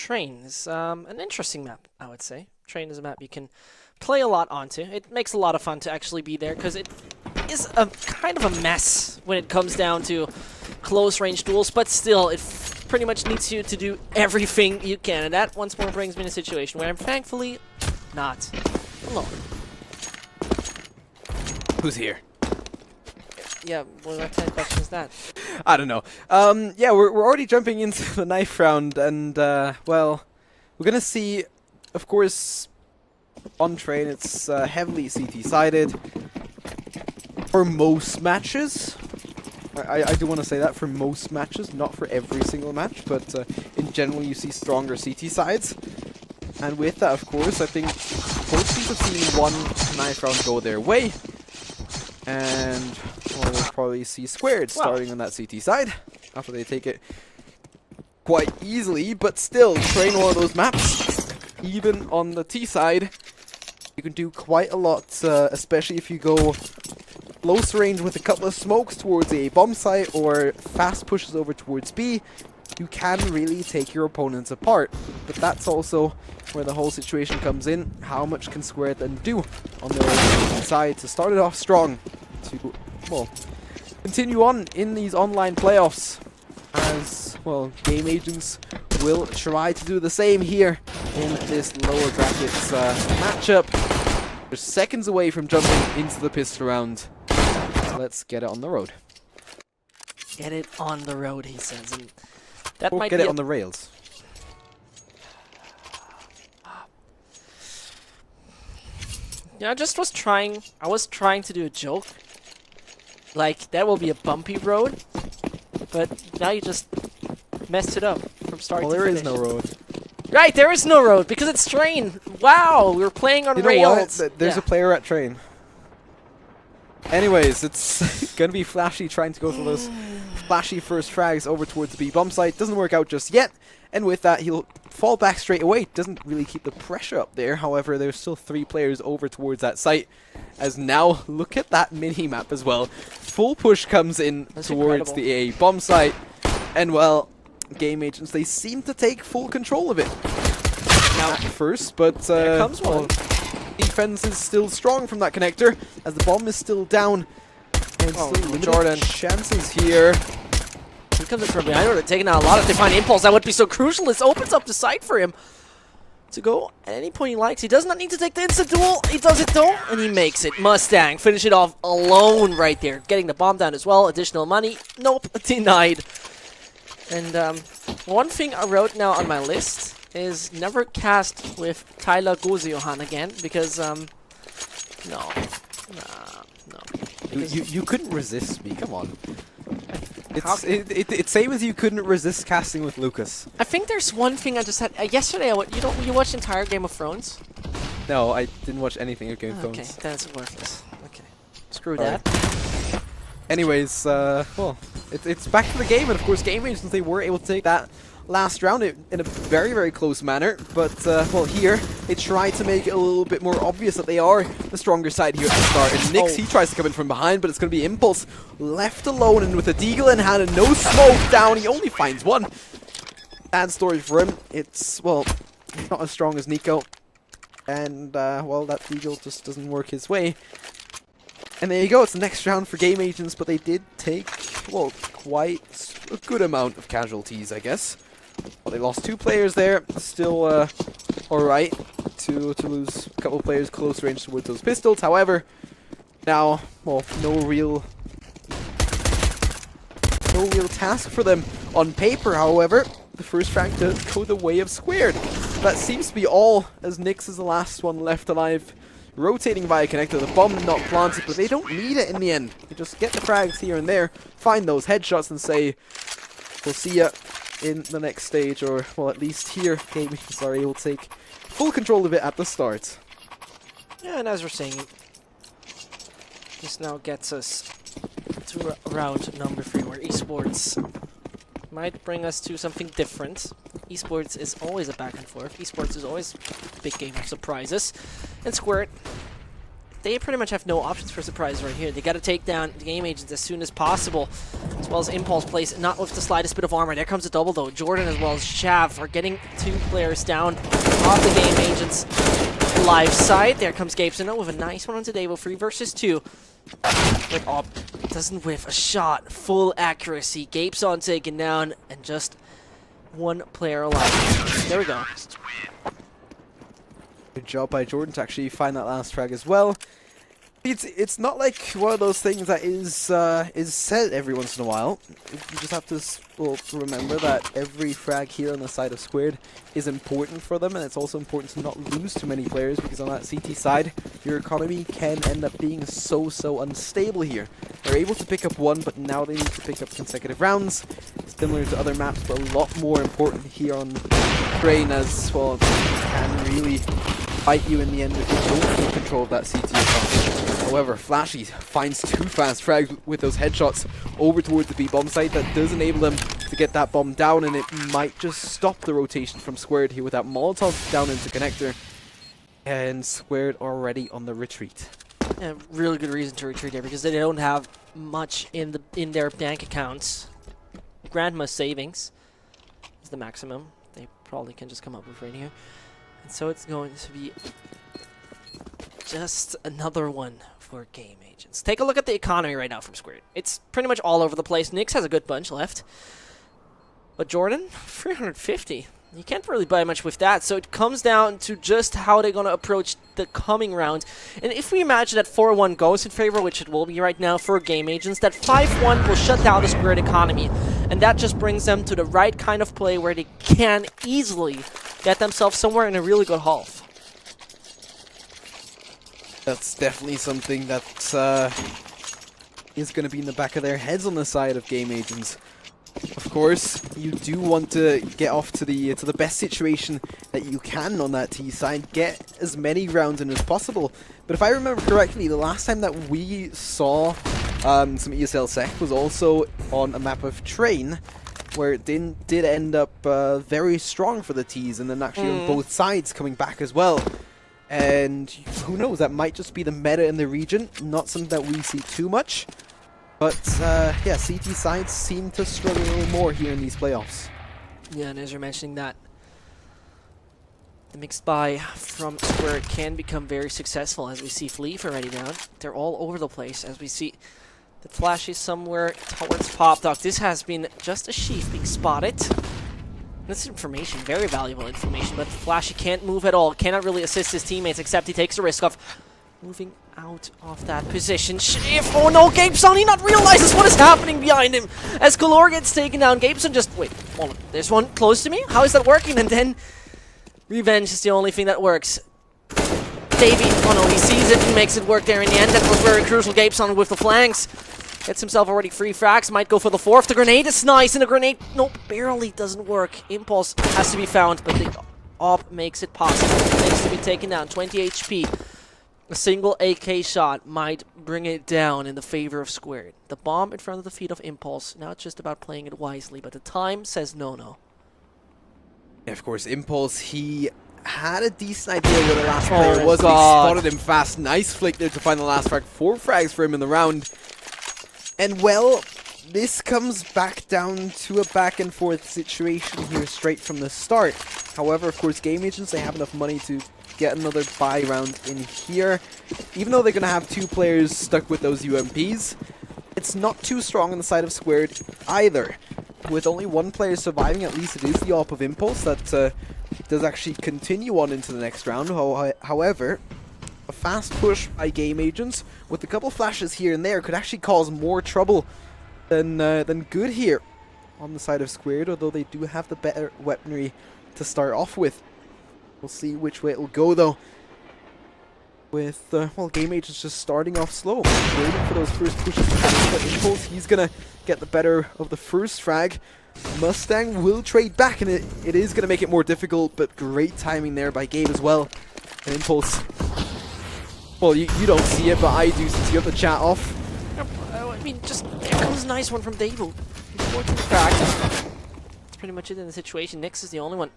Train is an interesting map, I would say. Train is a map you can play a lot onto. It makes a lot of fun to actually be there because it is a kind of a mess when it comes down to close range duels, but still it pretty much needs you to do everything you can, and that once more brings me in a situation where I'm thankfully not alone. Who's here? Yeah, well, what kind of question is that? I don't know. Yeah, we're already jumping into the knife round, and well, we're gonna see, of course, on Train it's heavily CT-sided for most matches. I do want to say that for most matches, not for every single match, but in general you see stronger CT sides. And with that, of course, I think both teams have seen one knife round go their way. And well, we'll probably see Squared starting on that CT side after they take it quite easily, but still, Train one of those maps, even on the T side, you can do quite a lot, especially if you go close range with a couple of smokes towards a bomb site or fast pushes over towards B. You can really take your opponents apart, but that's also where the whole situation comes in. How much can Squared then do on their side to start it off strong, to, well, continue on in these online playoffs, as, well, Game Agents will try to do the same here in this lower brackets matchup. They're seconds away from jumping into the pistol round. Let's get it on the road. Get it on the road, he says. And that or might get be it on the rails. Yeah, I was trying to do a joke. Like, that will be a bumpy road. But now you just messed it up from start to finish. Well, there is no road. Right, there is no road because it's Train. Wow, we were playing on rails. There's a player at Train. Anyways, it's gonna be Flashy trying to go for those flashy first frags over towards the B bomb site. Doesn't work out just yet, and with that he'll fall back straight away. Doesn't really keep the pressure up there. However, there's still 3 players over towards that site. As now, look at that mini map as well. Full push comes in towards incredible. the A bomb site, and well, Game Agents, they seem to take full control of it now at first, but there comes one. Defense is still strong from that connector, as the bomb is still down. And still limited Jordan. chances here. He comes in from behind, or taking out a lot of divine impulse. That would be so crucial. This opens up the site for him to go at any point he likes. He does not need to take the instant duel. He does it though, and he makes it. Mustang finish it off alone right there, getting the bomb down as well. Additional money, nope, denied. And one thing I wrote now on my list is never cast with Tyler Gozejohan again, because no. You couldn't resist me, come on. It's same as you couldn't resist casting with Lucas. I think there's one thing I just had yesterday. You watched the entire Game of Thrones? No, I didn't watch anything of Game of Thrones. Okay, that's worthless. Okay, screw that. Anyways, well, it's back to the game, and of course, Game Agents, they were able to take that last round in a very, very close manner. But, well, here, they try to make it a little bit more obvious that they are the stronger side here at the start. And Nyx, he tries to come in from behind, but it's going to be Impulse left alone, and with a deagle in hand and no smoke down, he only finds one. Bad story for him. It's, well, he's not as strong as Nico. And, well, that deagle just doesn't work his way. And there you go, it's the next round for Game Agents, but they did take, well, quite a good amount of casualties, I guess. Well, they lost 2 players there, still alright to lose a couple players close range towards those pistols. However, now, well, no real task for them on paper. However, the first frag does go the way of Squared. That seems to be all, as Nyx is the last one left alive. Rotating via connector, the bomb not planted, but they don't need it in the end. They just get the frags here and there, find those headshots and say, we'll see ya in the next stage, or, well, at least here, Game Agents are able to take full control of it at the start. Yeah, and as we're saying, this now gets us to round number 3, where esports might bring us to something different. Esports is always a back and forth. Esports is always a big game of surprises. And Squared they pretty much have no options for surprise right here. They got to take down the Game Agents as soon as possible, as well as Impulse plays not with the slightest bit of armor. There comes a double though. Jordan as well as Shav are getting 2 players down off the Game Agents live side. There comes Gabeson with a nice one on Devo, 3 versus 2. But doesn't whiff a shot, full accuracy. Gabeson taken down, and just 1 player alive. There we go. Good job by Jordan to actually find that last frag as well. It's not like one of those things that is said every once in a while. You just have to remember that every frag here on the side of Squared is important for them, and it's also important to not lose too many players, because on that CT side, your economy can end up being so unstable here. They're able to pick up 1, but now they need to pick up consecutive rounds, similar to other maps, but a lot more important here on Train, as well, can really bite you in the end if you don't take control of that CT economy. However, Flashy finds 2 fast frags with those headshots over towards the B-bomb site. That does enable them to get that bomb down, and it might just stop the rotation from Squared here with that Molotov down into connector. And Squared already on the retreat. Yeah, really good reason to retreat here, because they don't have much in their bank accounts. Grandma's savings is the maximum they probably can just come up with right here. And so it's going to be just another one for Game Agents. Take a look at the economy right now from Squared. It's pretty much all over the place. Nyx has a good bunch left. But Jordan, 350. You can't really buy much with that. So it comes down to just how they're going to approach the coming round. And if we imagine that 4-1 goes in favor, which it will be right now for Game Agents, that 5-1 will shut down the Squared economy. And that just brings them to the right kind of play where they can easily get themselves somewhere in a really good half. That's definitely something that is going to be in the back of their heads on the side of Game Agents. Of course, you do want to get off to the best situation that you can on that T side, get as many rounds in as possible. But if I remember correctly, the last time that we saw some ESL Sec was also on a map of Train, where it did end up very strong for the Ts, and then actually on both sides coming back as well. And who knows, that might just be the meta in the region, not something that we see too much. But yeah, CT sides seem to struggle a little more here in these playoffs. Yeah, and as you're mentioning that, the mixed buy from Squared can become very successful, as we see Fleef already down. They're all over the place, as we see the Flash is somewhere towards Pop Dog. This has been just a Sheaf being spotted. This information, very valuable information, but Flashy can't move at all, cannot really assist his teammates, except he takes the risk of moving out of that position. Oh no, Gabeson, he not realizes what is happening behind him. As Galore gets taken down, Gabeson just, wait, hold on, there's one close to me? How is that working? And then revenge is the only thing that works. Davey, oh no, he sees it and makes it work there in the end. That was very crucial. Gabeson with the flanks. Gets himself already 3 frags, might go for the 4th. The grenade is nice, and the grenade, nope, barely doesn't work. Impulse has to be found, but the op makes it possible. It needs to be taken down, 20 HP. A single AK shot might bring it down in the favor of Squared. The bomb in front of the feet of Impulse. Now it's just about playing it wisely, but the time says no. Yeah, of course, Impulse, he had a decent idea where the last player was. He spotted him fast. Nice flick there to find the last frag. 4 frags for him in the round. And well, this comes back down to a back and forth situation here straight from the start. However, of course, Game Agents, they have enough money to get another buy round in here. Even though they're going to have 2 players stuck with those UMPs, it's not too strong on the side of Squared either. With only 1 player surviving, at least it is the op of Impulse that does actually continue on into the next round. However, a fast push by Game Agents with a couple flashes here and there could actually cause more trouble than good here on the side of Squared, although they do have the better weaponry to start off with. We'll see which way it'll go though. With, well, Game Agents just starting off slow, waiting for those first pushes to come in, but Impulse, he's gonna get the better of the first frag. Mustang will trade back, and it is gonna make it more difficult, but great timing there by Gabe as well. And Impulse, well, you don't see it, but I do, since you have the chat off. I mean, just, there comes a nice one from Davo. He's 14 frags. That's pretty much it in the situation. Nyx is the only one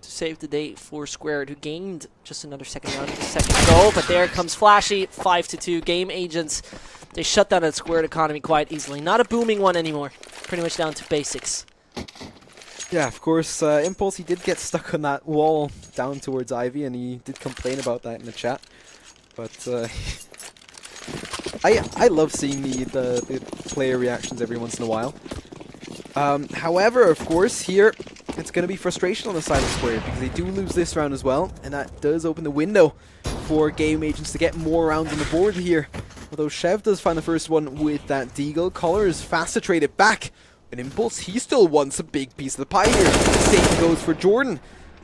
to save the day for Squared, who gained just another second round of the second go. But there comes Flashy, 5-2. Game Agents, they shut down that Squared economy quite easily. Not a booming one anymore. Pretty much down to basics. Yeah, of course, Impulse, he did get stuck on that wall down towards Ivy, and he did complain about that in the chat. But I love seeing the player reactions every once in a while. However, of course, here it's going to be frustration on the side of Squared because they do lose this round as well, and that does open the window for Game Agents to get more rounds on the board here. Although Chev does find the first one with that Deagle, Collar is fast to trade it back. And Impulse, he still wants a big piece of the pie here. Same goes for Jordan.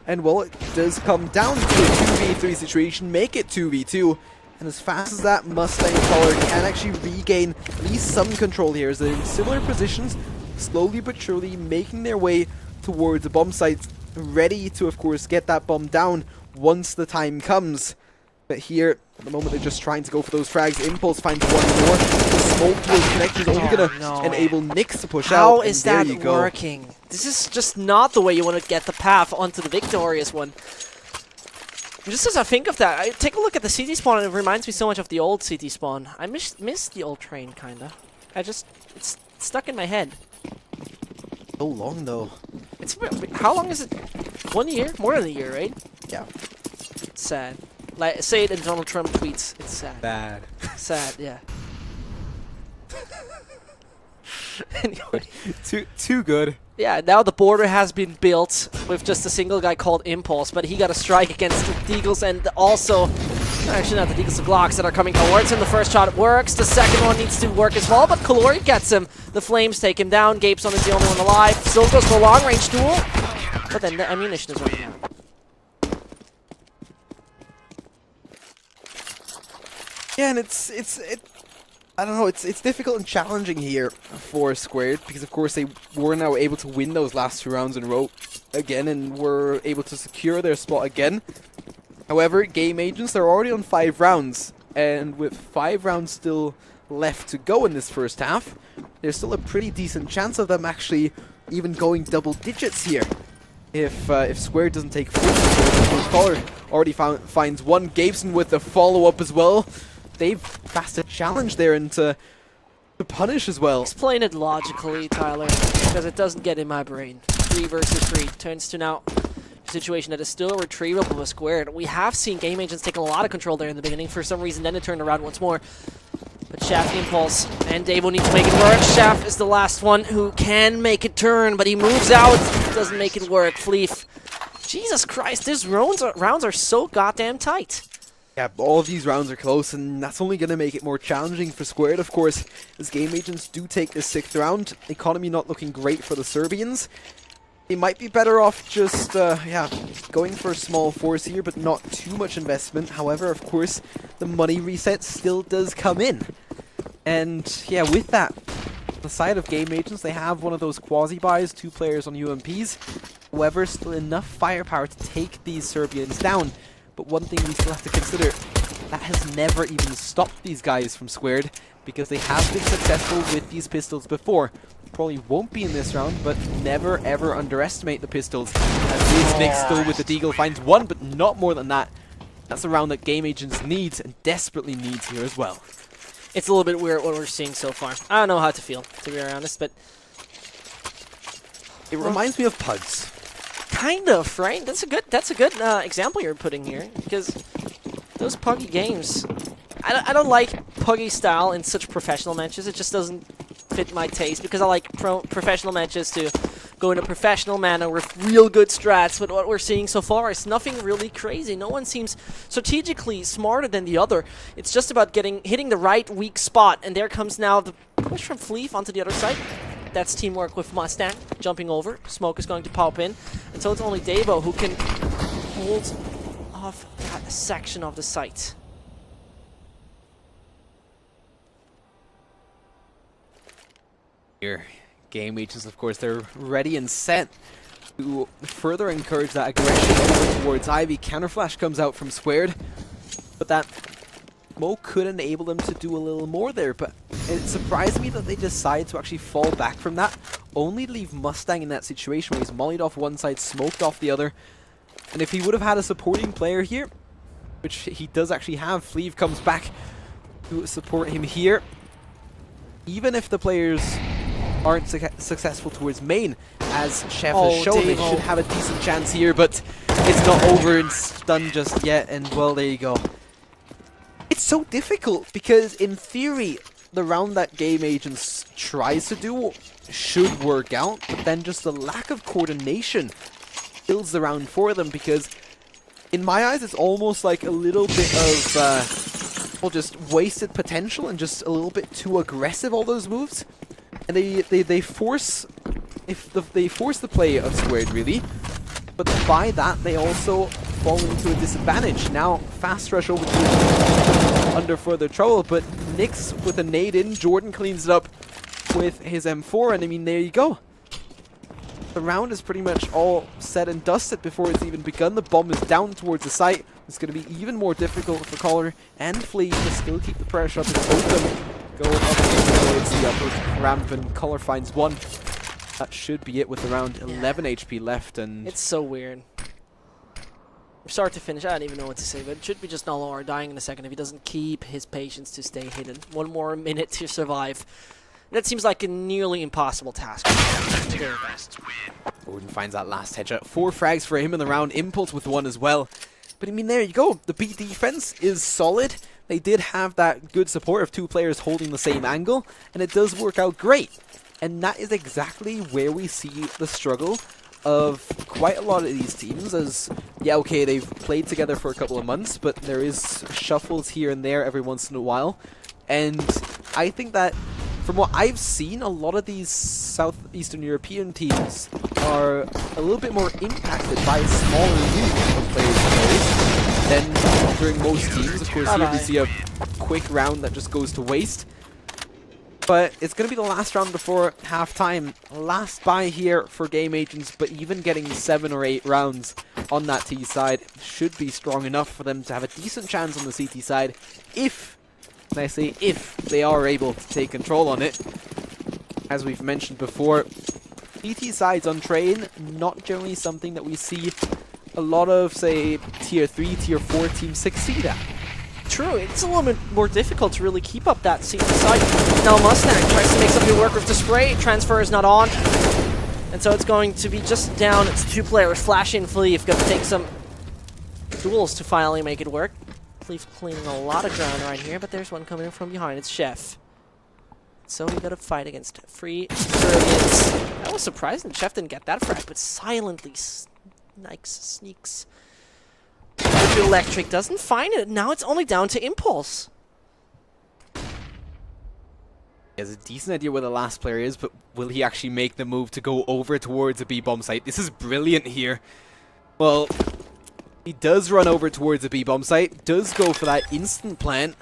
And well, it does come down to a 2v3 situation, make it 2v2. And as fast as that Mustang Collar can actually regain at least some control here, as they're in similar positions, slowly but surely making their way towards the bomb site, ready to, of course, get that bomb down once the time comes. But here, at the moment, they're just trying to go for those frags. Impulse finds one more. The smoke towards connections only going to enable Nyx to push out. How is that working? This is just not the way you want to get the path onto the victorious one. Just as I think of that, I take a look at the CT spawn, and it reminds me so much of the old CT spawn. I miss the old train, kinda. It's stuck in my head. So long, though. How long is it? 1 year? More than a year, right? Yeah. It's sad. Like, say it in Donald Trump tweets. It's sad. Bad. Sad, yeah. Anyway. Too good. Yeah, now the border has been built with just a single guy called Impulse, but he got a strike against the Deagles and also... Actually, not the Deagles, the Glocks that are coming towards him. The first shot works. The second one needs to work as well, but Kalori gets him. The Flames take him down. Gapeson is the only one alive. Still goes for a long-range duel, but then the ammunition is running out. Yeah, and I don't know, it's difficult and challenging here for Squared, because of course they were now able to win those last 2 rounds in a row again, and were able to secure their spot again. However, Game Agents are already on 5 rounds, and with 5 rounds still left to go in this first half, there's still a pretty decent chance of them actually even going double digits here. If Squared doesn't take full control, Collar already finds one. Gabeson with the follow-up as well. They've passed a challenge there and to punish as well. Explain it logically, Tyler, because it doesn't get in my brain. 3 versus 3 turns to now a situation that is still retrievable with Squared. We have seen Game Agents take a lot of control there in the beginning for some reason, then it turned around once more. But Shaft, Impulse, and Dave will need to make it work. Shaft is the last one who can make it turn, but he moves out. Doesn't make it work. Fleef. Jesus Christ, these rounds are so goddamn tight. Yeah, all of these rounds are close, and that's only going to make it more challenging for Squared, of course, as Game Agents do take this 6th round. Economy not looking great for the Serbians. They might be better off just, going for a small force here, but not too much investment. However, of course, the money reset still does come in. And, yeah, with that, on the side of Game Agents, they have one of those quasi-buys, 2 players on UMPs. However, still enough firepower to take these Serbians down. But one thing we still have to consider, that has never even stopped these guys from Squared, because they have been successful with these pistols before. Probably won't be in this round, but never ever underestimate the pistols. As is Nick still with the Deagle, finds one, but not more than that. That's a round that Game Agents needs, and desperately needs here as well. It's a little bit weird what we're seeing so far. I don't know how to feel, to be honest, but... It reminds me of Pugs. Kind of, right? That's a good example you're putting here, because those Puggy games, I don't like Puggy style in such professional matches. It just doesn't fit my taste, because I like professional matches to go in a professional manner with real good strats. But what we're seeing so far is nothing really crazy. No one seems strategically smarter than the other. It's just about hitting the right weak spot, and there comes now the push from Fleef onto the other side. That's teamwork with Mustang, jumping over. Smoke is going to pop in. And so it's only Davo who can hold off that section of the site. Here, Game Agents, of course, they're ready and set to further encourage that aggression over towards Ivy. Counterflash comes out from Squared, but that smoke could enable them to do a little more there, but it surprised me that they decide to actually fall back from that, only to leave Mustang in that situation where he's mollied off one side, smoked off the other, And if he would have had a supporting player here, which he does actually have, Fleeve comes back to support him here. Even if the players aren't successful towards main, as Chef has shown, they should have a decent chance here, but it's not over and done just yet, and well, there you go. It's so difficult, because in theory, the round that Game Agents tries to do should work out, but then just the lack of coordination kills the round for them, because in my eyes, it's almost like a little bit of well, just wasted potential and just a little bit too aggressive, all those moves. And they force they force the play of Squared, really. But by that, they also fall into a disadvantage. Now, fast rush over to under further trouble, but Nyx with a nade in, Jordan cleans it up with his M4, and I mean, there you go. The round is pretty much all set and dusted before it's even begun. The bomb is down towards the site. It's going to be even more difficult for Collar and Fleeve to still keep the pressure up as both of them go up towards the upper ramp, and Collar finds one. That should be it with around 11 HP left, and it's so weird. From start to finish, I don't even know what to say, but it should be just Nolo or dying in a second if he doesn't keep his patience to stay hidden. One more minute to survive. That seems like a nearly impossible task. Jordan finds that last headshot. 4 frags for him in the round. Impulse with 1 as well. But I mean, there you go. The B defense is solid. They did have that good support of 2 players holding the same angle, and it does work out great. And that is exactly where we see the struggle of quite a lot of these teams, as, yeah, okay, they've played together for a couple of months, but there is shuffles here and there every once in a while. And I think that, from what I've seen, a lot of these Southeastern European teams are a little bit more impacted by a smaller group of players than during most teams. Of course, here we see a quick round that just goes to waste. But it's going to be the last round before halftime. Last buy here for Game Agents, but even getting 7 or 8 rounds on that T side should be strong enough for them to have a decent chance on the CT side if, and I say if, they are able to take control on it. As we've mentioned before, CT sides on train, not generally something that we see a lot of, say, Tier 3, Tier 4 teams succeed at. True, it's a little bit more difficult to really keep up that CT side. Now Mustang tries to make something work with the spray. Transfer is not on. And so it's going to be just down. It's 2 players. Flash and Fleeve got to take some duels to finally make it work. Fleeve cleaning a lot of ground right here, but there's one coming in from behind. It's Chef. So we got to fight against 3 Serbians. That was surprising. Chef didn't get that frag, but silently sneaks. Electric doesn't find it. Now it's only down to Impulse. He has a decent idea where the last player is, but will he actually make the move to go over towards a B-bomb site? This is brilliant here. Well, he does run over towards a B-bomb site, does go for that instant plant.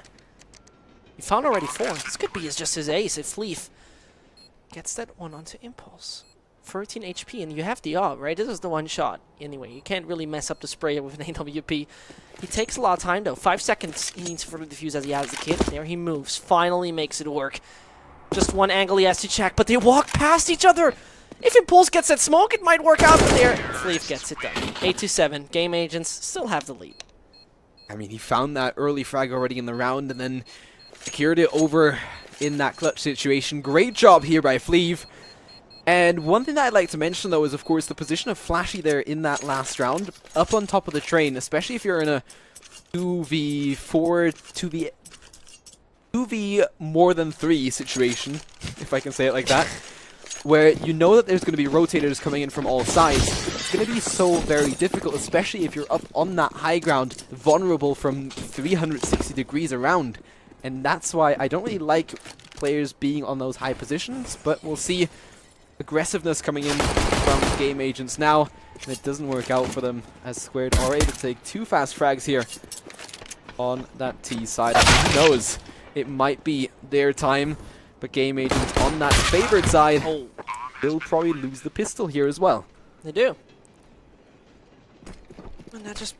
He found already 4. This could be just his ace if Fleeve gets that one onto Impulse. 13 HP, and you have the AUG, right? This is the one shot. Anyway, you can't really mess up the spray with an AWP. He takes a lot of time, though. 5 seconds he needs for the defuse as he has the kit. There he moves. Finally makes it work. Just one angle he has to check, but they walk past each other. If Impulse gets that smoke, it might work out, but there, Fleeve gets it done. 8-7. Game Agents still have the lead. I mean, he found that early frag already in the round, and then secured it over in that clutch situation. Great job here by Fleeve. And one thing that I'd like to mention, though, is, of course, the position of Flashy there in that last round, up on top of the train, especially if you're in a 2v4, 2v more than 3 situation, if I can say it like that, where you know that there's going to be rotators coming in from all sides. It's going to be so very difficult, especially if you're up on that high ground, vulnerable from 360 degrees around. And that's why I don't really like players being on those high positions, but we'll see. Aggressiveness coming in from Game Agents now, and it doesn't work out for them as Squared are able to take 2 fast frags here on that T side. Who knows? It might be their time, but Game Agents on that favored side will probably lose the pistol here as well. They do. And that just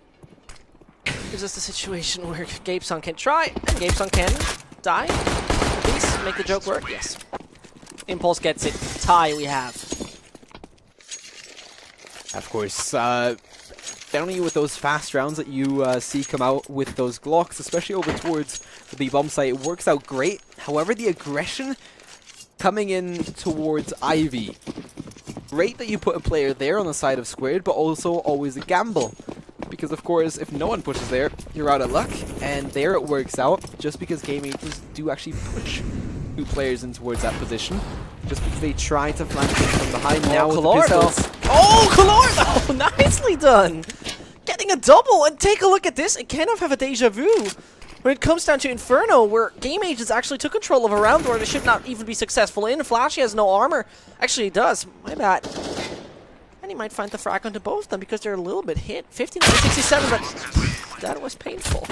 gives us the situation where Gabeson can try, and Gabeson can die. At least make the joke work, yes. Impulse gets it. Tie we have. Of course, generally with those fast rounds that you see come out with those Glocks, especially over towards the B bomb site, it works out great. However, the aggression coming in towards Ivy, great that you put a player there on the side of Squared, but also always a gamble. Because of course, if no one pushes there, you're out of luck, and there it works out, just because game agents do actually push 2 players in towards that position, just because they try to flank them from behind now with the pistols. Oh, Kalor though! Nicely done! Getting a double, and take a look at this, it kind of have a deja vu. When it comes down to Inferno, where Game Agents actually took control of a round where they should not even be successful in. Flashy has no armor. Actually, he does. My bad. And he might find the frag onto both of them because they're a little bit hit. 59-67, but that was painful.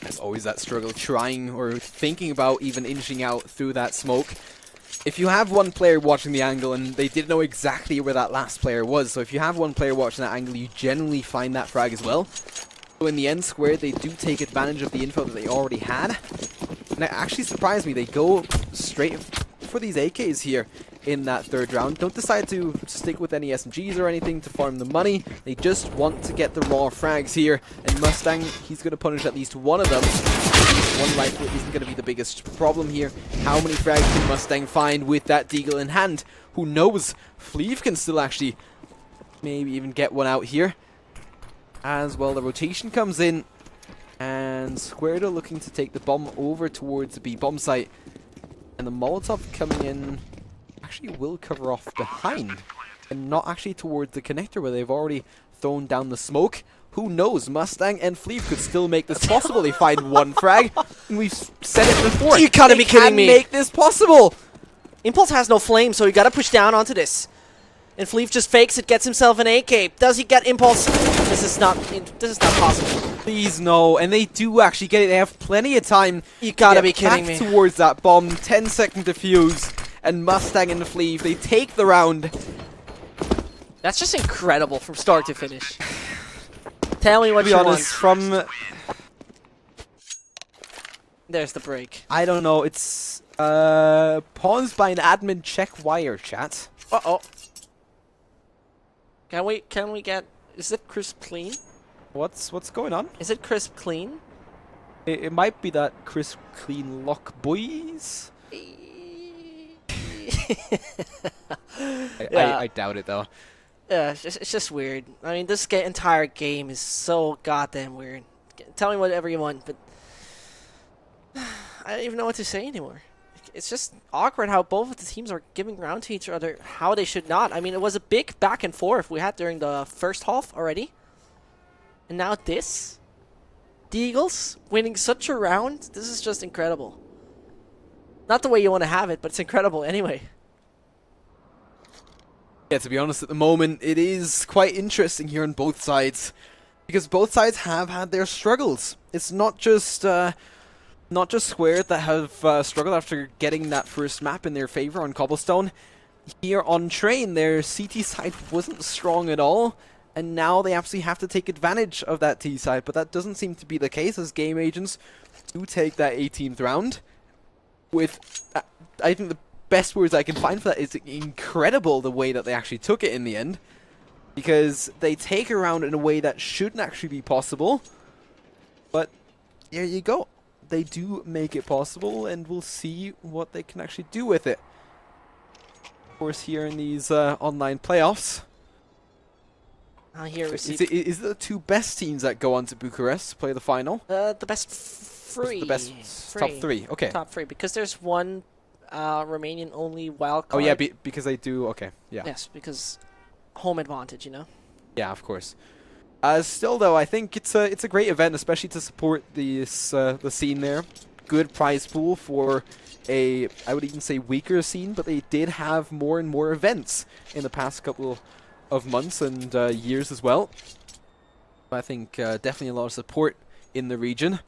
There's always that struggle trying or thinking about even inching out through that smoke. If you have one player watching the angle and they didn't know exactly where that last player was, so if you have one player watching that angle, you generally find that frag as well. So in the end, Squared, they do take advantage of the info that they already had. And it actually surprised me. They go straight for these AKs here in that 3rd round. Don't decide to stick with any SMGs or anything to farm the money. They just want to get the raw frags here. And Mustang, he's going to punish at least one of them. One rifle isn't going to be the biggest problem here. How many frags can Mustang find with that deagle in hand? Who knows? Fleeve can still actually maybe even get one out here. As well, the rotation comes in, and Squared are looking to take the bomb over towards the B bomb site, and the Molotov coming in actually will cover off behind, and not actually towards the connector where they've already thrown down the smoke. Who knows? Mustang and Fleeve could still make this possible. They find one frag, and we've said it before. You gotta be kidding me! Make this possible. Impulse has no flame, so you gotta push down onto this. And Fleeve just fakes it, gets himself an AK. Does he get Impulse? This is not possible. Please no, and they do actually get it. They have plenty of time. You gotta be kidding me. Towards that bomb, 10-second defuse, and Mustang and Fleeve, they take the round. That's just incredible from start to finish. Tell me what To be you honest, want. from There's the break. I don't know. It's paused by an admin check wire chat. Uh-oh. Can we get... Is it crisp clean? What's going on? Is it crisp clean? It might be that crisp clean lock, boys. I doubt it though. Yeah, it's just weird. I mean, this entire game is so goddamn weird. Tell me whatever you want, but I don't even know what to say anymore. It's just awkward how both of the teams are giving ground to each other how they should not. I mean, it was a big back and forth we had during the first half already. And now this? The Eagles winning such a round? This is just incredible. Not the way you want to have it, but it's incredible anyway. Yeah, to be honest, at the moment, it is quite interesting here on both sides. Because both sides have had their struggles. It's not just Squared that have struggled after getting that first map in their favor on Cobblestone. Here on Train, their CT side wasn't strong at all, and now they absolutely have to take advantage of that T side, but that doesn't seem to be the case as Game Agents do take that 18th round with, I think the best words I can find for that is incredible the way that they actually took it in the end, because they take a round in a way that shouldn't actually be possible, but there you go. They do make it possible, and we'll see what they can actually do with it. Of course, here in these online playoffs, Here we see is it the 2 best teams that go on to Bucharest to play the final? the best 3. The best top 3. Okay. Top 3, because there's one Romanian only wild card. Oh yeah, because they do. Okay. Yeah. Yes, because home advantage, you know. Yeah, of course. Still though, I think it's a great event, especially to support the scene there. Good prize pool for I would even say weaker scene, but they did have more and more events in the past couple of months and years as well. I think definitely a lot of support in the region.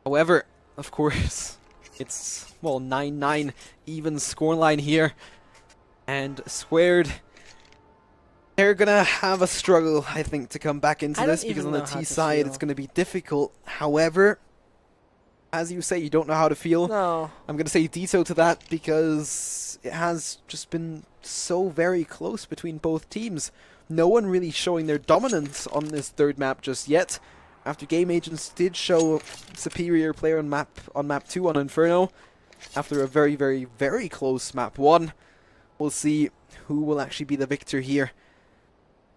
However, of course, it's, well, 9-9 even scoreline here, and Squared, they're going to have a struggle, I think, to come back into this, because on the T side it's going to be difficult. However, as you say, you don't know how to feel. No. I'm going to say ditto to that, because it has just been so very close between both teams. no one really showing their dominance on this third map just yet. After Game Agents did show superior player on map 2 on Inferno, after a very, very, very close map 1, we'll see who will actually be the victor here.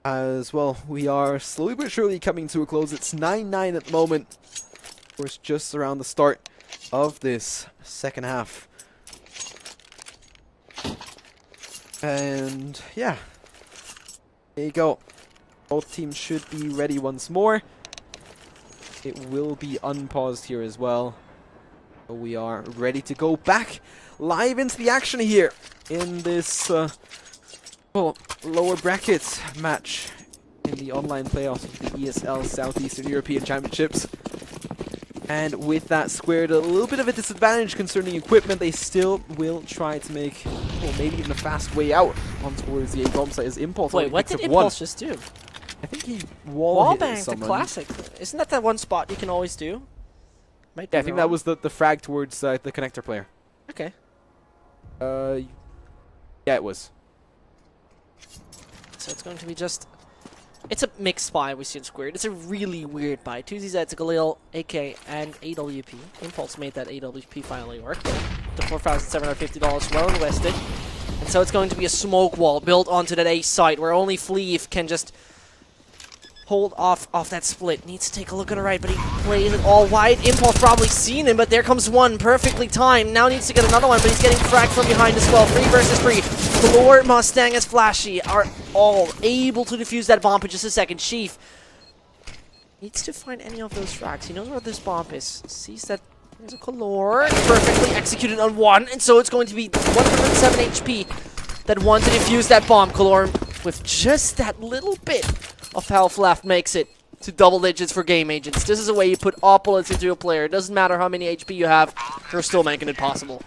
As well, we are slowly but surely coming to a close. It's 9-9 at the moment. Of course, just around the start of this second half. And yeah, there you go. Both teams should be ready once more. It will be unpaused here as well. So we are ready to go back live into the action here in this lower bracket match in the online playoffs of the ESL Southeastern European Championships. And with that Squared a little bit of a disadvantage concerning equipment, they still will try to make, well, maybe even a fast way out on towards the A bomb site as Impulse. Wait, what did Impulse just do? I think he wall banged the classic. Isn't that that one spot you can always do? Yeah, I think that was the frag towards the connector player. Okay. Yeah, it was. So it's going to be just... It's a mixed buy we see in Squared. It's a really weird buy. 2ZZ, Galil, AK, and AWP. Impulse made that AWP finally work. The $4,750 well invested. And so it's going to be a smoke wall built onto that A site where only Fleeve can just hold off that split. Needs to take a look on the right, but he plays it all wide. Impulse probably seen him, but there comes one perfectly timed. Now needs to get another one, but he's getting fragged from behind as well. 3 versus 3. Lord Mustang and Flashy are all able to defuse that bomb in just a second. Chief needs to find any of those frags. He knows where this bomb is. Sees that there's a Color. Perfectly executed on one, and so it's going to be 107 HP that one to defuse that bomb. Color with just that little bit of health left makes it to double digits for Game Agents. This is a way you put all bullets into a player. It doesn't matter how many HP you have, you're still making it possible.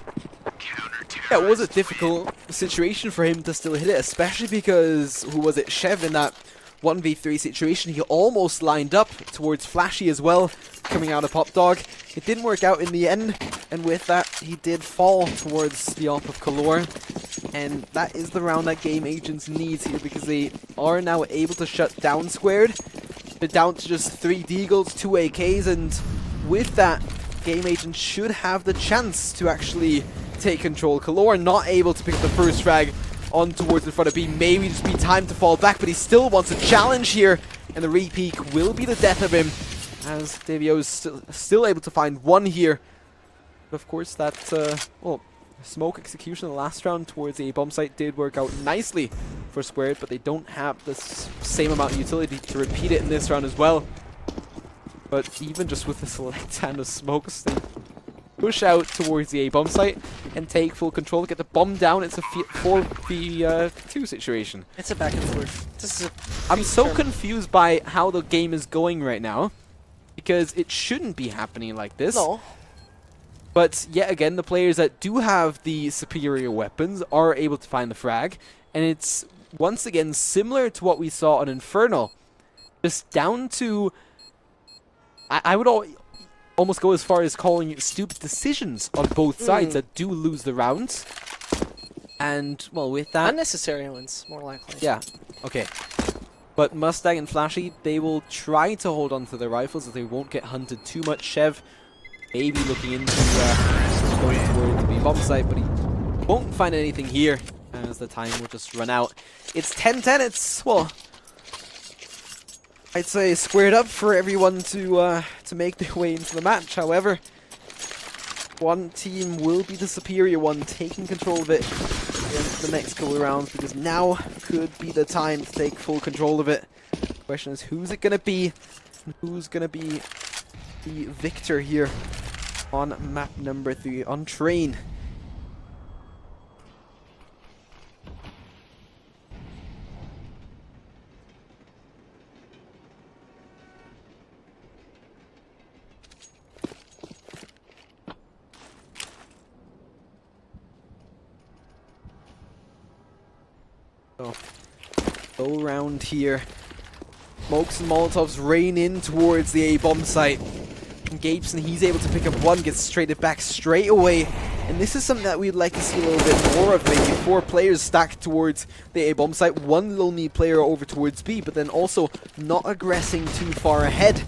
Yeah, it was a difficult situation for him to still hit it, especially because, who was it, Chev in that 1v3 situation, he almost lined up towards Flashy as well, coming out of Pop Dog. It didn't work out in the end, and with that, he did fall towards the AWP of Color. And that is the round that Game Agents needs here, because they are now able to shut down Squared. They're down to just 3 Deagles, 2 AKs, and with that, Game Agents should have the chance to actually take control. Color not able to pick up the first frag on towards the front of B. Maybe just be time to fall back, but he still wants a challenge here, and the repeak will be the death of him, as Davio is still able to find one here. But of course, that smoke execution in the last round towards the bomb site did work out nicely for Squared, but they don't have the same amount of utility to repeat it in this round as well. But even just with the select hand of smokes, they push out towards the A-bomb site and take full control, get the bomb down. It's a 4v2 situation. It's a back and forth. This is I'm so confused by how the game is going right now, because it shouldn't be happening like this. No. But yet again, the players that do have the superior weapons are able to find the frag, and it's once again similar to what we saw on Infernal. Just down to, I would almost go as far as calling it stupid decisions on both sides that do lose the rounds. And, well, with that... unnecessary ones, more likely. Yeah, okay. But Mustang and Flashy, they will try to hold on to their rifles as they won't get hunted too much. Chev maybe looking into going toward the B-bomb site, but he won't find anything here as the time will just run out. It's 10-10. It's, well, I'd say squared up for everyone to make their way into the match. However, one team will be the superior one, taking control of it in the next couple of rounds, because now could be the time to take full control of it. The question is, who's it going to be? Who's going to be the victor here on map number 3 on Train? So, go around here. Smokes and Molotovs rain in towards the A-bomb site. And Gabeson, he's able to pick up one, gets traded back straight away And this is something that we'd like to see a little bit more of, maybe 4 players stacked towards the A bomb site, 1 lonely player over towards B, but then also not aggressing too far ahead.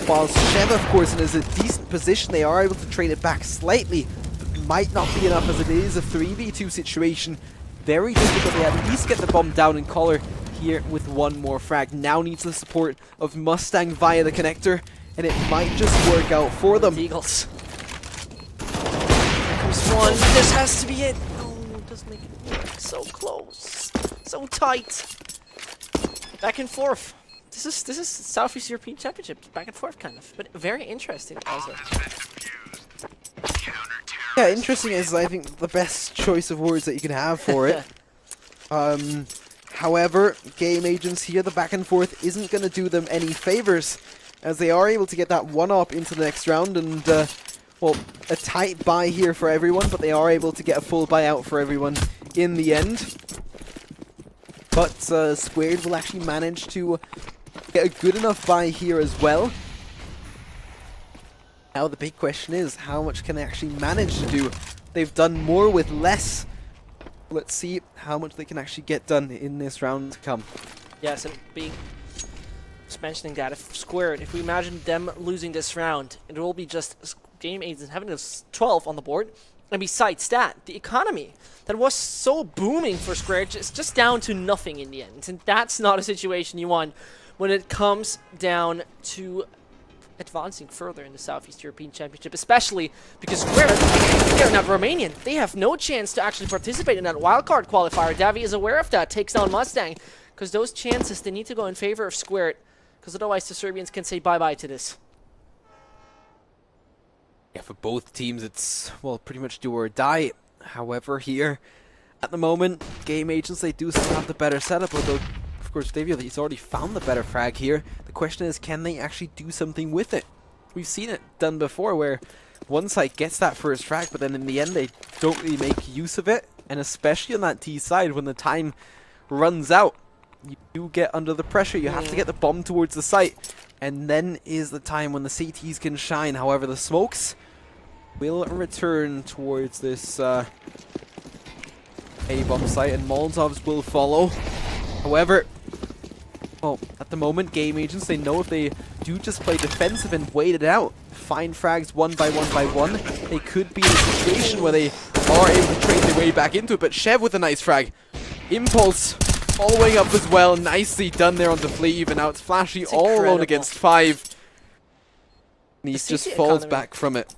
Whilst Shev, of course, is in a decent position, they are able to trade it back slightly, but might not be enough as it is a 3v2 situation. Very difficult to at least get the bomb down in collar here with 1 more frag. Now needs the support of Mustang via the connector, and it might just work out for them. Eagles. Here comes one. This has to be it. Oh, it doesn't make it work. So close. So tight. Back and forth. This is Southeast European Championship. Back and forth, kind of. But very interesting also. Yeah, interesting is, I think, the best choice of words that you can have for it. However, Game Agents here, the back and forth isn't going to do them any favors, as they are able to get that 1-up into the next round, and, well, a tight buy here for everyone, but they are able to get a full buyout for everyone in the end. But Squared will actually manage to get a good enough buy here as well. Now the big question is, how much can they actually manage to do? They've done more with less. Let's see how much they can actually get done in this round to come. Yes, and just mentioning that, if we imagine them losing this round, it will be just Game Agents having a 12 on the board, and besides that, the economy that was so booming for Square is just down to nothing in the end, and that's not a situation you want when it comes down to advancing further in the Southeast European Championship, especially because Square, they're not Romanian. They have no chance to actually participate in that wildcard qualifier. Davi is aware of that, takes down Mustang, because those chances, they need to go in favor of Square, because otherwise the Serbians can say bye-bye to this. Yeah, for both teams, it's, well, pretty much do or die. However, here, at the moment, Game Agents, they do still have the better setup, although, of course, Davio, he's already found the better frag here. The question is, can they actually do something with it? We've seen it done before, where one side gets that first frag, but then in the end, they don't really make use of it, and especially on that T side, when the time runs out, you do get under the pressure. You have to get the bomb towards the site, and then is the time when the CTs can shine. However, the smokes will return towards this A-bomb site, and Molotovs will follow. However, well, at the moment, Game Agents, they know if they do just play defensive and wait it out, find frags one by one, they could be in a situation where they are able to trade their way back into it. But Shev with a nice frag. Impulse following up as well. Nicely done there on the Fleeve, and now it's Flashy all alone against 5. And he just falls back from it.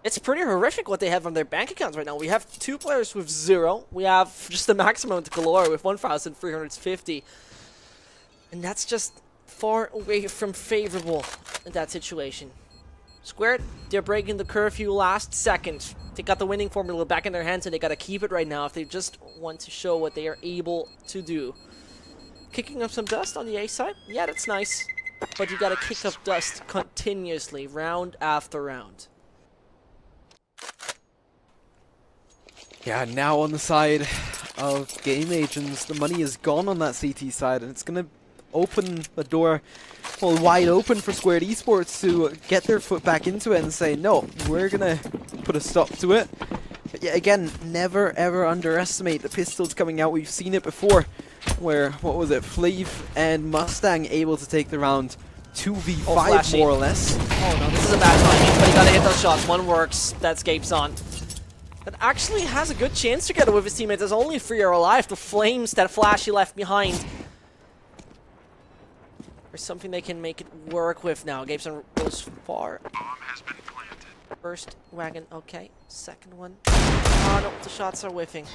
It's pretty horrific what they have on their bank accounts right now. We have 2 players with 0. We have just the maximum to Galore with 1,350. And that's just far away from favorable in that situation. Squared, they're breaking the curfew last second. They got the winning formula back in their hands, and they gotta keep it right now if they just want to show what they are able to do. Kicking up some dust on the A side? Yeah, that's nice. But you gotta kick up dust continuously, round after round. Yeah, now on the side of Game Agents, the money is gone on that CT side, and it's going to open the door, well, wide open for Squared Esports to get their foot back into it and say, no, we're going to put a stop to it. But yeah, again, never ever underestimate the pistols coming out. We've seen it before, where, what was it, Fleeve and Mustang able to take the round 2v5 more or less. Oh no, this is a bad timing, but he gotta hit those shots. One works, that escapes on. That actually has a good chance together with his teammates. There's only 3 are alive. The flames that Flashy left behind are something they can make it work with now. Gabeson goes far. First wagon, okay. Second one. Oh no, the shots are whiffing.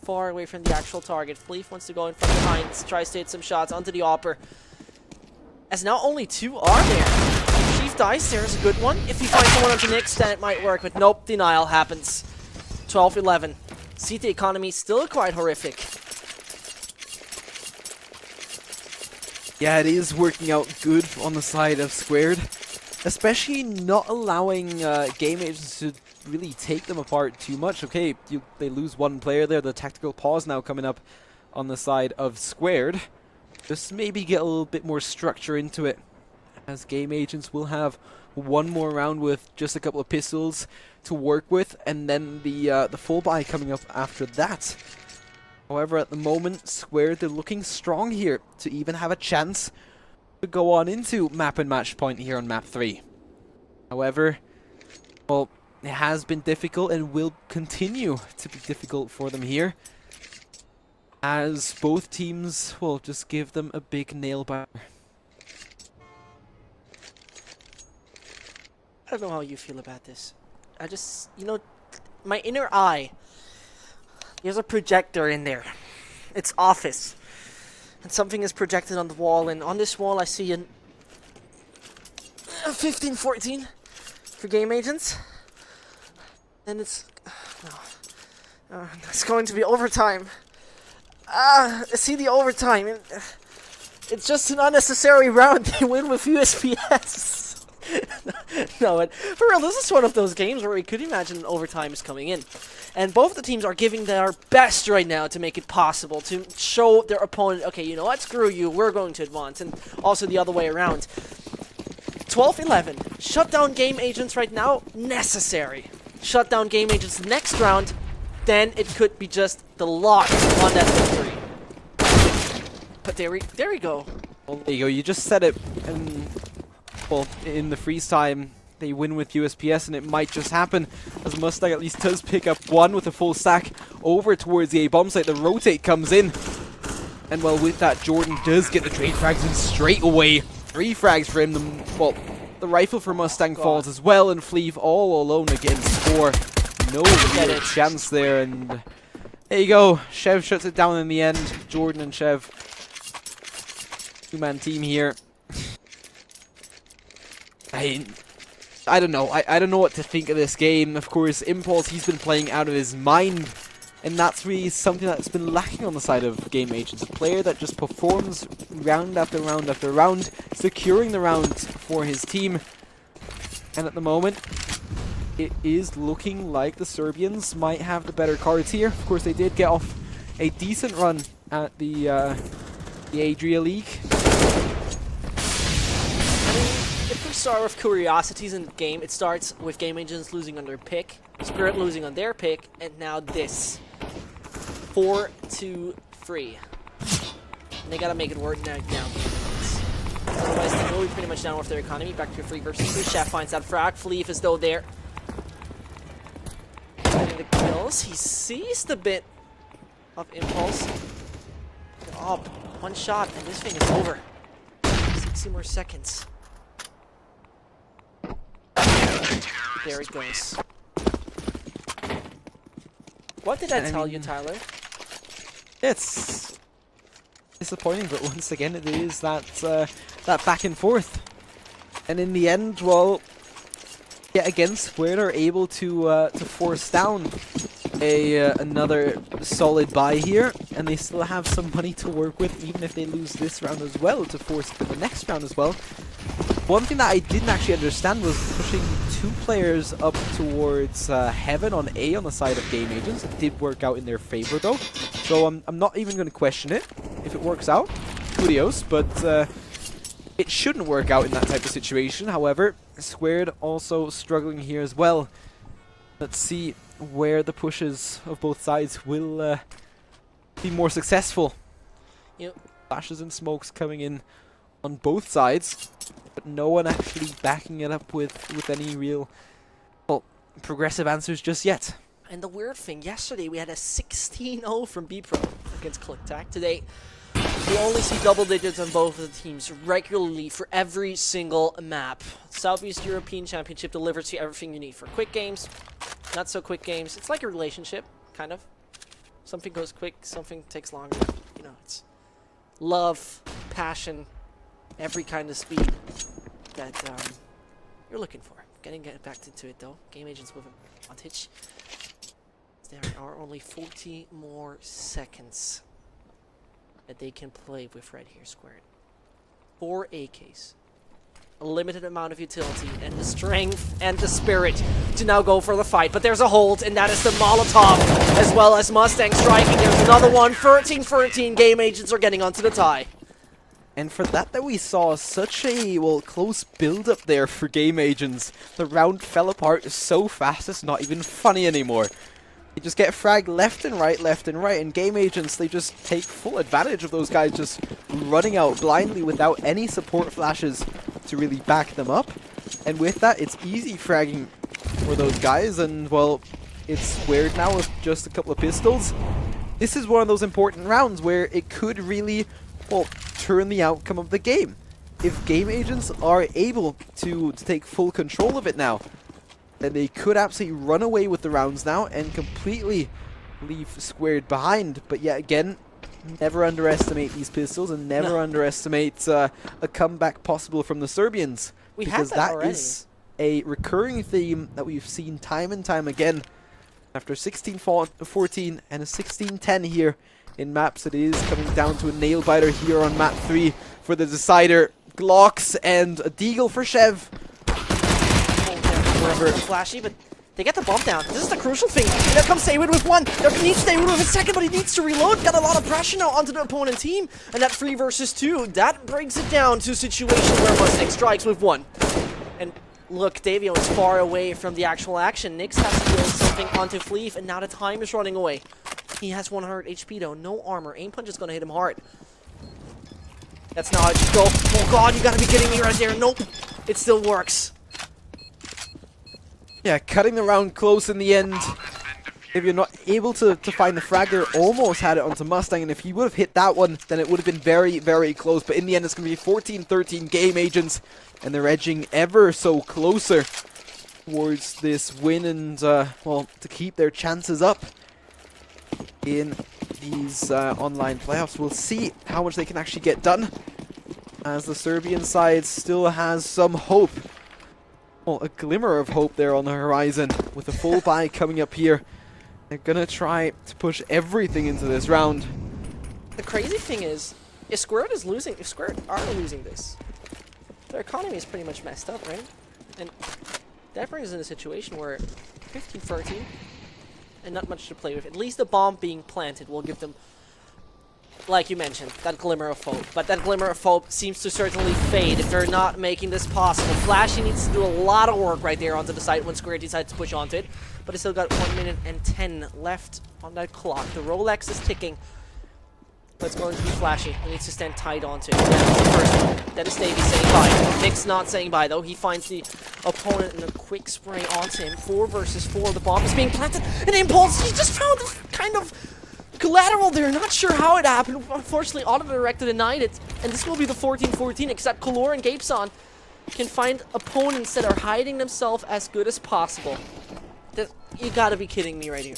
Far away from the actual target. Fleef wants to go in from behind, tries to hit some shots onto the Opper. As now only 2 are there. If Chief dies, there's a good one. If he finds someone on the Nyx, then it might work, but nope, denial happens. 12-11. CT economy still quite horrific. Yeah, it is working out good on the side of Squared. Especially not allowing Game Agents to really take them apart too much. Okay, they lose 1 player there. The tactical pause now coming up on the side of Squared. Just maybe get a little bit more structure into it. as Game Agents will have one more round with just a couple of pistols to work with, and then the full buy coming up after that. However, at the moment, Square, they're looking strong here to even have a chance to go on into map and match point here on map 3. However, well, it has been difficult and will continue to be difficult for them here, as both teams will just give them a big nail biter. I don't know how you feel about this. I just, my inner eye, there's a projector in there. It's office. And something is projected on the wall, and on this wall I see a 15-14 for Game Agents. And it's... it's going to be overtime. I see the overtime. It's just an unnecessary round. They win with USPS. No, but for real, this is one of those games where we could imagine an overtime is coming in. And both the teams are giving their best right now to make it possible, to show their opponent, okay, you know what, screw you, we're going to advance. And also the other way around. 12-11. Shut down Game Agents right now, necessary. Shut down Game Agents next round, then it could be just the lock on that victory. But there we go. Well, there you go, you just said it, and well, in the freeze time, they win with USPS, and it might just happen, as Mustang at least does pick up one with a full stack over towards the A-bomb site. The rotate comes in, and well, with that, Jordan does get the trade frags in straight away. 3 frags for him. The rifle for Mustang falls as well, and Fleeve all alone against 4. No real chance there, and there you go. Chev shuts it down in the end. Jordan and Chev, 2-man team here. I don't know. I don't know what to think of this game. Of course, Impulse, he's been playing out of his mind. And that's really something that's been lacking on the side of Game Agents. A player that just performs round after round after round, securing the round for his team. And at the moment, it is looking like the Serbians might have the better cards here. Of course, they did get off a decent run at the Adria League. If we start with curiosities in the game, it starts with Game Agents losing on their pick, Spirit losing on their pick, and now this. 4-2-3. And they gotta make it work now. Otherwise, they will be pretty much down with their economy. Back to 3 versus 2. Chef finds that frag. Fleef is though there. Getting the kills. He seized a bit of Impulse. Up. 1 shot, and this thing is over. 60 more seconds. There it goes. What did I tell you, Tyler? It's disappointing, but once again, it is that that back and forth. And in the end, well, yet again, Square are able to force down another solid buy here, and they still have some money to work with, even if they lose this round as well, to force to the next round as well. One thing that I didn't actually understand was pushing 2 players up towards Heaven on A on the side of Game Agents. It did work out in their favor though, so I'm not even going to question it. If it works out, kudos, but it shouldn't work out in that type of situation. However, Squared also struggling here as well. Let's see where the pushes of both sides will be more successful. Yep. Flashes and smokes coming in on both sides, but no one actually backing it up with any real, well, progressive answers just yet. And the weird thing, yesterday we had a 16-0 from B-Pro against ClickTac. Today, we only see double digits on both of the teams regularly for every single map. Southeast European Championship delivers you everything you need for quick games, not so quick games. It's like a relationship, kind of. Something goes quick, something takes longer. You know, it's love, passion, every kind of speed that you're looking for. Getting back into it though. Game Agents with an advantage. There are only 40 more seconds that they can play with right here, Squared. 4 AKs. A limited amount of utility and the strength and the spirit to now go for the fight. But there's a hold, and that is the Molotov, as well as Mustang striking. There's another one. 13-13. Game Agents are getting onto the tie. And for that we saw such a, well, close build-up there for Game Agents. The round fell apart so fast it's not even funny anymore. They just get fragged left and right, and Game Agents, they just take full advantage of those guys just running out blindly without any support flashes to really back them up. And with that, it's easy fragging for those guys, and, well, it's squared now with just a couple of pistols. This is one of those important rounds where it could really, well, turn the outcome of the game. If Game Agents are able to take full control of it now, then they could absolutely run away with the rounds now and completely leave squared behind. But yet again, never underestimate these pistols and never underestimate a comeback possible from the Serbians. Because that is a recurring theme that we've seen time and time again. After 16-14 and a 16-10 here in maps, it is coming down to a nail-biter here on map 3 for the decider. Glocks and a deagle for Chev. Flashy, but they get the bump down. This is the crucial thing. And there comes Saywood with one. There needs Saywood with a second, but he needs to reload. Got a lot of pressure now onto the opponent team. And that 3 versus 2, that brings it down to a situation where Mustang strikes with 1. And look, Davio is far away from the actual action. Nyx has to build something onto Fleef, and now the time is running away. He has 100 HP though, no armor. Aim punch is gonna hit him hard. That's not how it should go. Oh god, you gotta be kidding me right there. Nope, it still works. Yeah, cutting the round close in the end. If you're not able to find the frag there, almost had it onto Mustang, and if he would have hit that one, then it would have been very, very close. But in the end, it's going to be 14-13 Game Agents, and they're edging ever so closer towards this win and, well, to keep their chances up in these online playoffs. We'll see how much they can actually get done, as the Serbian side still has some hope. Well, a glimmer of hope there on the horizon with a full buy coming up here. They're gonna try to push everything into this round. The crazy thing is, if Squared are losing this, their economy is pretty much messed up, right? And that brings us in a situation where 15-13 and not much to play with. At least the bomb being planted will give them, like you mentioned, that glimmer of hope. But that glimmer of hope seems to certainly fade if they're not making this possible. Flashy needs to do a lot of work right there onto the site when Square decides to push onto it. But it's still got 1 minute and 10 left on that clock. The Rolex is ticking. But it's going to be Flashy. He needs to stand tight onto it. That's the first one. That is Davey saying bye. Nyx not saying bye, though. He finds the opponent in a quick spray onto him. 4 versus 4. The bomb is being planted. An impulse. He just found kind of collateral there, not sure how it happened. Unfortunately, auto-directed denied it. And this will be the 14-14, except Kalor and Gapeson can find opponents that are hiding themselves as good as possible. You gotta be kidding me right here.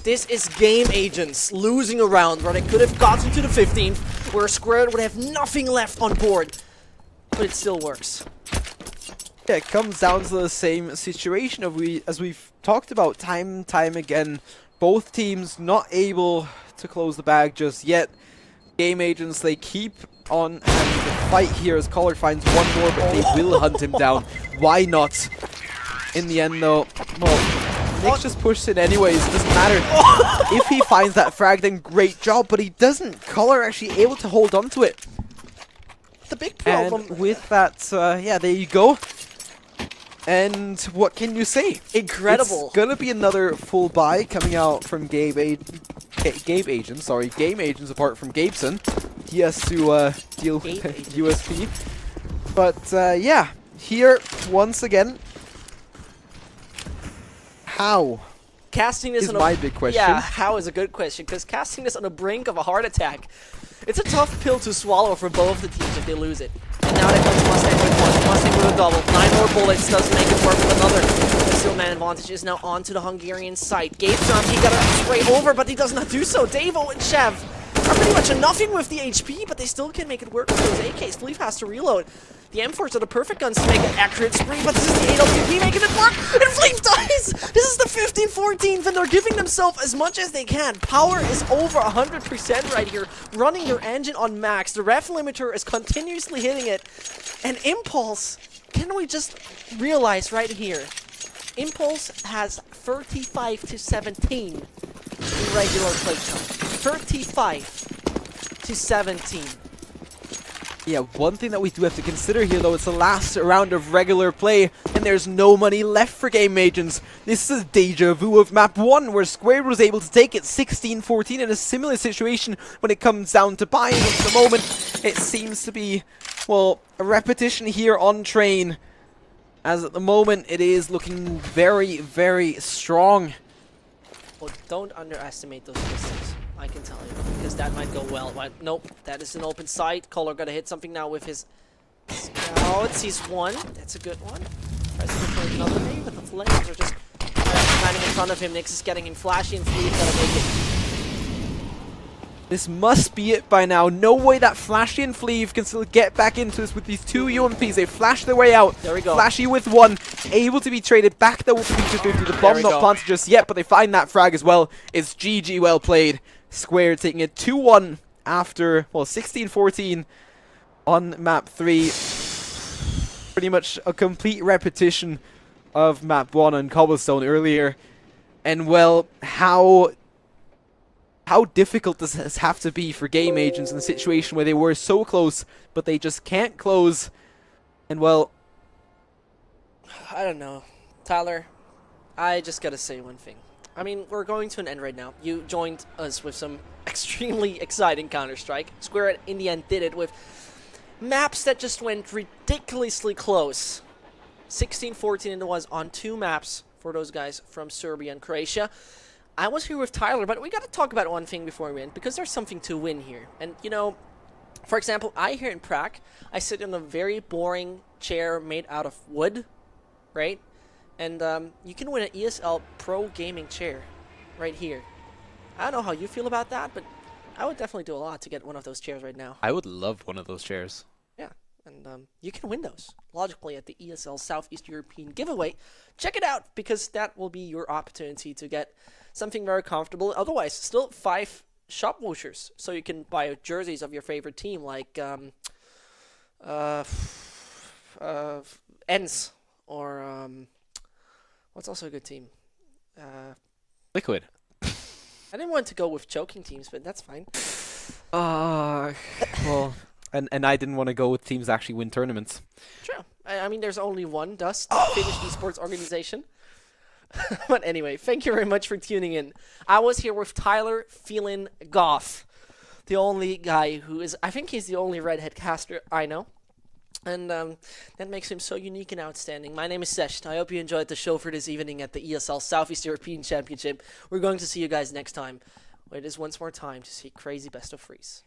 This is Game Agents losing a round where they could have gotten to the 15th, where Squared would have nothing left on board. But it still works. Yeah, it comes down to the same situation as we've talked about time and time again. Both teams not able to close the bag just yet. Game Agents, they keep on having to fight here as Collard finds one more, but they will hunt him down. Why not? In the end, though, well, Nyx just pushes it anyways. It doesn't matter. If he finds that frag, then great job, but he doesn't. Collard actually able to hold on to it. The big problem. And with that, yeah, there you go. And what can you say? Incredible. It's gonna be another full buy coming out from Game Agents apart from Gabeson. He has to deal with USP. But yeah, here once again, how? Casting this is on my big question. Yeah, how is a good question, because casting this on the brink of a heart attack, it's a tough pill to swallow for both the teams if they lose it. And now that comes Mustang with one. Mustang with a double. 9 more bullets doesn't make it work with another. The still man advantage is now onto the Hungarian site. Gabeson, he got to spray over, but he does not do so. Davo and Chev are pretty much a nothing with the HP, but they still can make it work with those AKs. Fleef has to reload. The M4s are the perfect guns to make an accurate spray, but this is the AWP making it work, and Fleef dies! This is the 15-14th, and they're giving themselves as much as they can. Power is over 100% right here, running their engine on max. The ref limiter is continuously hitting it, and Impulse, can we just realize right here, Impulse has 35-17 in regular playtime. 35-17. Yeah, one thing that we do have to consider here, though, it's the last round of regular play, and there's no money left for Game Agents. This is a deja vu of Map 1, where Squared was able to take it 16-14 in a similar situation when it comes down to buying. At the moment, it seems to be, well, a repetition here on Train, as at the moment, it is looking very, very strong. Well, don't underestimate those pistols, I can tell you, because that might go well. But nope, that is an open sight. Kohler gonna hit something now with his scouts. He's one. That's a good one. Tries to go for another name, but the flames are just landing in front of him. Nix is getting him flashy and Fleet gotta make it. This must be it by now. No way that Flashy and Fleeve can still get back into this with these two UMPs. They flash their way out. There we go. Flashy with one, able to be traded back though with the B250. The bomb not planted just yet, but they find that frag as well. It's GG, well played. Square taking it 2-1 after, well, 16-14 on map 3. Pretty much a complete repetition of map 1 on Cobblestone earlier. And well, how difficult does this have to be for Game Agents in a situation where they were so close, but they just can't close? And well, I don't know. Tyler, I just gotta say one thing. I mean, we're going to an end right now. You joined us with some extremely exciting Counter-Strike. Square in the end did it with maps that just went ridiculously close. 16-14 it was on 2 maps for those guys from Serbia and Croatia. I was here with Tyler, but we got to talk about one thing before we end, because there's something to win here. And, you know, for example, I here in Prague, I sit in a very boring chair made out of wood, right? And you can win an ESL Pro Gaming chair right here. I don't know how you feel about that, but I would definitely do a lot to get one of those chairs right now. I would love one of those chairs. Yeah, and you can win those, logically, at the ESL Southeast European giveaway. Check it out, because that will be your opportunity to get something very comfortable. Otherwise, still 5 shop vouchers, so you can buy jerseys of your favorite team, like ENS, or what's also a good team? Liquid. I didn't want to go with choking teams, but that's fine. well, and I didn't want to go with teams that actually win tournaments. True. I mean, there's only one Dust Finnish esports organization. But anyway, thank you very much for tuning in. I was here with Tyler feeling goth, the only guy who is, I think he's the only redhead caster I know. And that makes him so unique and outstanding. My name is Sesh. I hope you enjoyed the show for this evening at the ESL Southeast European Championship. We're going to see you guys next time, where it is once more time to see crazy best of threes.